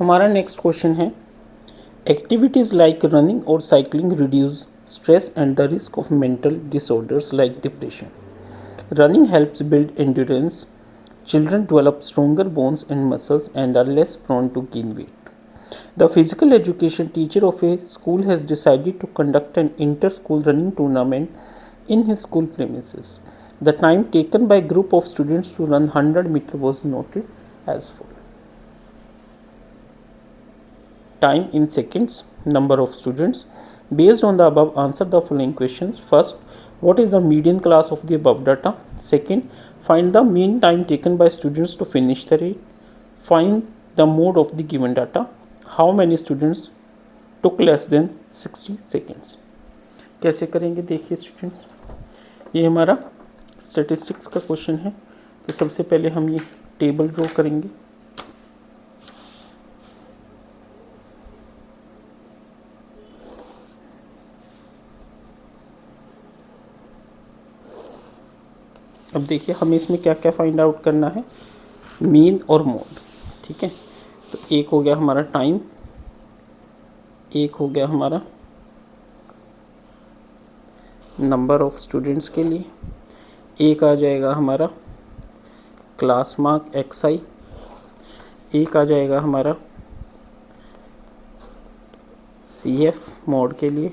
हमारा next question है, activities like running और cycling reduce stress and the risk of mental disorders like depression. Running helps build endurance. Children develop stronger bones and muscles and are less prone to gain weight. The physical education teacher of a school has decided to conduct an inter-school running tournament in his school premises. The time taken by a group of students to run 100 meters was noted as follows. Time in seconds, number of students. Based on the above, answer the following questions. First, what is the median class of the above data? Second, find the mean time taken by students to finish the race. Find the mode of the given data. How many students took less than 60 seconds? कैसे करेंगे देखिए students, ये हमारा statistics का question है. तो सबसे पहले हम ये टेबल ड्रॉ करेंगे. अब देखिए हमें इसमें क्या क्या फाइंड आउट करना है, मीन और मोड. ठीक है, तो एक हो गया हमारा टाइम, एक हो गया हमारा नंबर ऑफ स्टूडेंट्स के लिए, एक आ जाएगा हमारा क्लास मार्क XI, एक आ जाएगा हमारा CF मोड के लिए,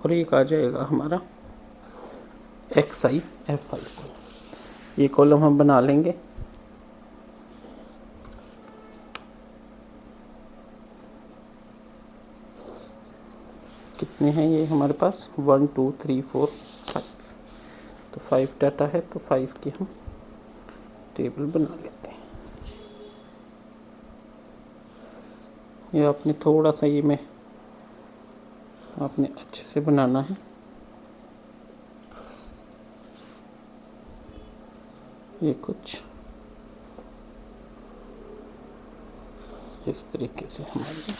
और एक आ जाएगा हमारा XI FI. ये कॉलम हम बना लेंगे. कितने हैं ये हमारे पास, 1 2 3 4 5. तो 5 डाटा है, तो 5 की हम टेबल बना लेते हैं. ये आपने थोड़ा सा ये में आपने अच्छे से बनाना है. ये कुछ इस तरीके से हमारी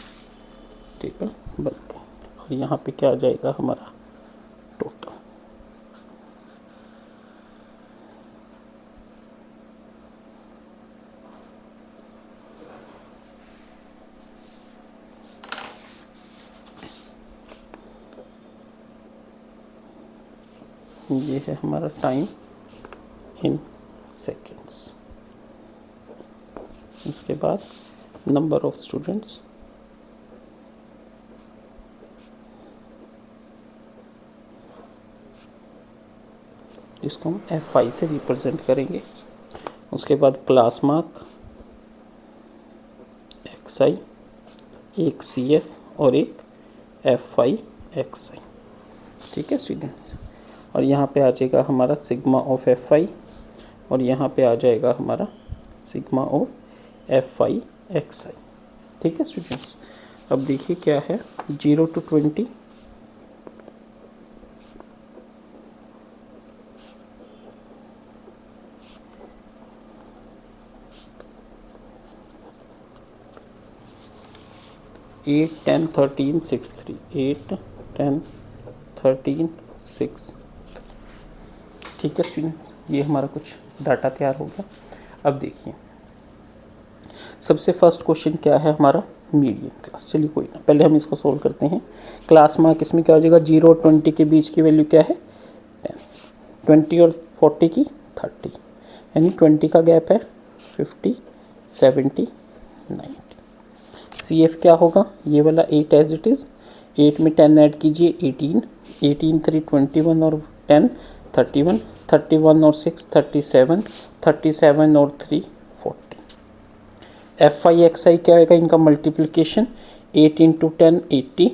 टेबल बनती है. और यहाँ पे क्या आ जाएगा हमारा टोटल. ये है हमारा टाइम इन सेकेंड्स. इसके बाद नंबर ऑफ स्टूडेंट्स, इसको हम FI से रिप्रेजेंट करेंगे. उसके बाद क्लास मार्क XI, एक CF और एक FI XI. ठीक है स्टूडेंट्स, और यहाँ पे आ जाएगा हमारा सिग्मा ऑफ FI, और यहाँ पे आ जाएगा हमारा सिग्मा ऑफ FI XI. ठीक है स्टूडेंट्स, अब देखिए क्या है, 0 to 20, एट 10 13 6 3, 8 10 13 6. ठीक है स्टूडेंट्स, ये हमारा कुछ डाटा तैयार हो गया. अब देखिए सबसे फर्स्ट क्वेश्चन क्या है हमारा, मीडियन क्लास. चलिए कोई ना, पहले हम इसको सोल्व करते हैं. क्लास मार्क इसमें क्या हो जाएगा, 0 और 20 के बीच की वैल्यू क्या है 10, 20 और 40 की 30, यानी 20 का गैप है 50 70 90. CF क्या होगा, ये वाला 8 एज इट इज़, 8 में 10 ऐड कीजिए 18, 18 3 21 और 10 31, 31 और 6 37, 37 और 3 40. FI XI क्या आएगा, इनका multiplication 8 into 10 80,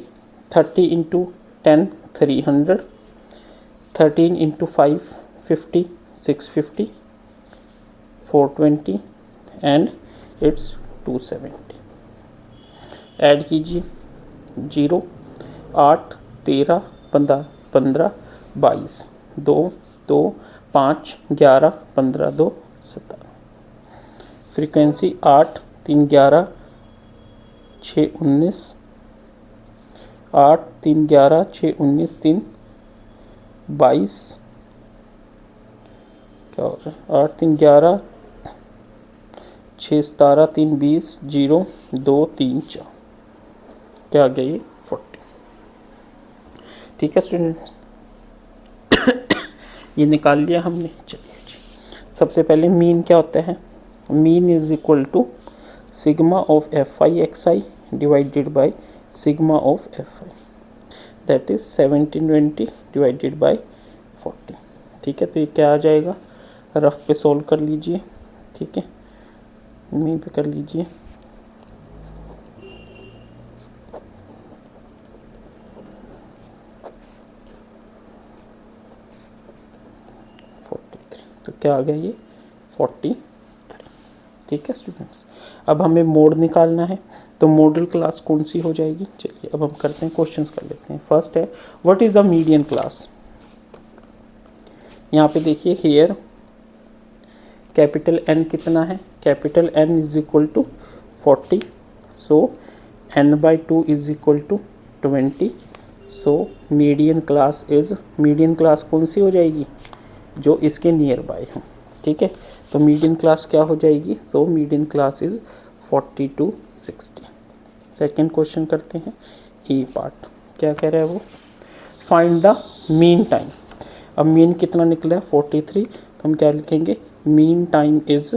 30 into 10 300, 13 into 5 50, 650, 420 and it's 270. Add कीजिए 0 8 13 15 15 22 2 2 5 11 15 2 17. फ्रीक्वेंसी 8 3 11 6 19, 8 3 11 6 19 3 22, क्या हो रहा है 8 3 11 6 17 3 20 0 2 3 4, क्या आ गया ये 40। ठीक है स्टूडेंट्स, ये निकाल लिया हमने। चलिए जी, सबसे पहले मीन क्या होता है? Mean is equal to sigma of F I X I divided by sigma of F I, that is 1720 divided by 40। ठीक है, तो ये क्या आ जाएगा? रफ पे सोल्व कर लीजिए। ठीक है, मीन पे कर लीजिए। तो क्या आ गया ये 43। ठीक है स्टूडेंट्स, अब हमें मोड निकालना है, तो मॉडल क्लास कौन सी हो जाएगी? चलिए अब हम करते हैं, क्वेश्चंस कर लेते हैं। फर्स्ट है what is the median class. यहाँ पे देखिए हेयर कैपिटल N कितना है? Capital N is equal to 40, so N/2 is equal to 20, so median class is, median class कौन सी हो जाएगी? जो इसके नियर बाय हो। ठीक है, तो मीडियन क्लास क्या हो जाएगी? तो median class is 40 to 60। Second question करते हैं, ए पार्ट क्या कह रहा है वो? Find the mean time. अब मीन कितना निकला है? 43, तो हम क्या लिखेंगे? Mean time is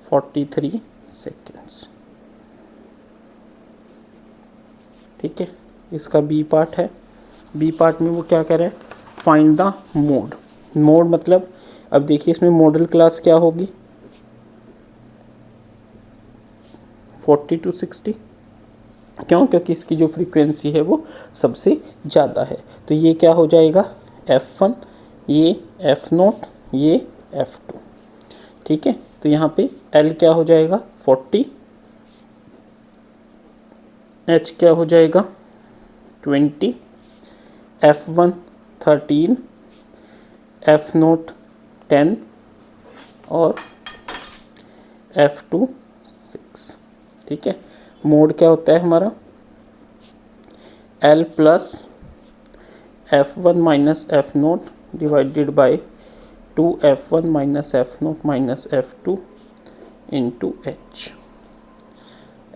43 seconds. ठीक है, इसका बी पार्ट है। बी पार्ट में वो क्या कह रहा है? Find the mode. मोड मतलब, अब देखिए इसमें मॉडल क्लास क्या होगी? 40 to 60। क्यों? क्योंकि इसकी जो फ्रीक्वेंसी है वो सबसे ज़्यादा है। तो ये क्या हो जाएगा? F1, ये F0, ये F2। ठीक है, तो यहाँ पे L क्या हो जाएगा? 40, H क्या हो जाएगा? 20, F1 13, F0 10 और F2 6। ठीक है, मोड क्या होता है हमारा? L plus F1 minus F0 divided by 2F1 minus F0 minus F2 into H।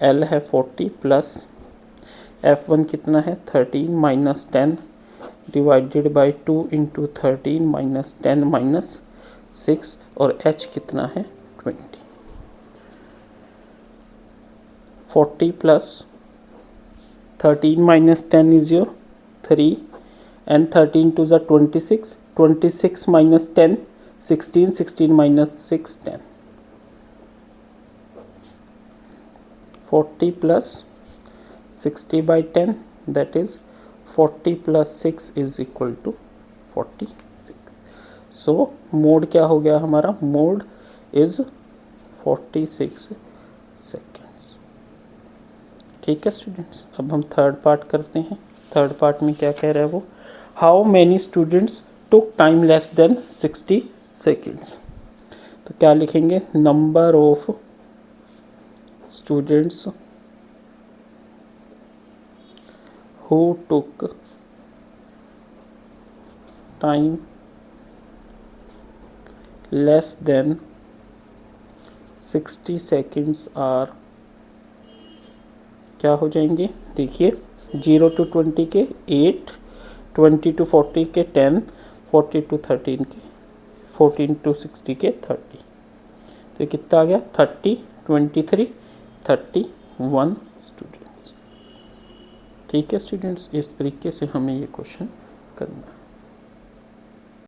L है 40 प्लस F1 कितना है? 13 minus 10 divided by 2 into 13 minus 10 minus 6, और H कितना है? 20। 40 plus 13 minus 10 is your 3, and 13 to the 26, 26 minus 10 16, 16 minus 6 10, 40 plus 60 by 10, that is 40 plus 6 is equal to 46। so mode क्या हो गया हमारा? mode is 46 seconds. ठीक है स्टूडेंट्स, अब हम थर्ड पार्ट करते हैं। थर्ड पार्ट में क्या कह रहा है वो? How many students took time less than 60 seconds. तो क्या लिखेंगे? Number of students who took time less than 60 seconds are, क्या हो जाएंगे? देखिए 0 to 20 के 8, 20 to 40 के 10, 40 to 13 के 14 to 60 के 30। तो ये कितना आ गया? 30, 23, 31 स्टूडेंट्स। ठीक है स्टूडेंट्स, इस तरीके से हमें ये क्वेश्चन करना है।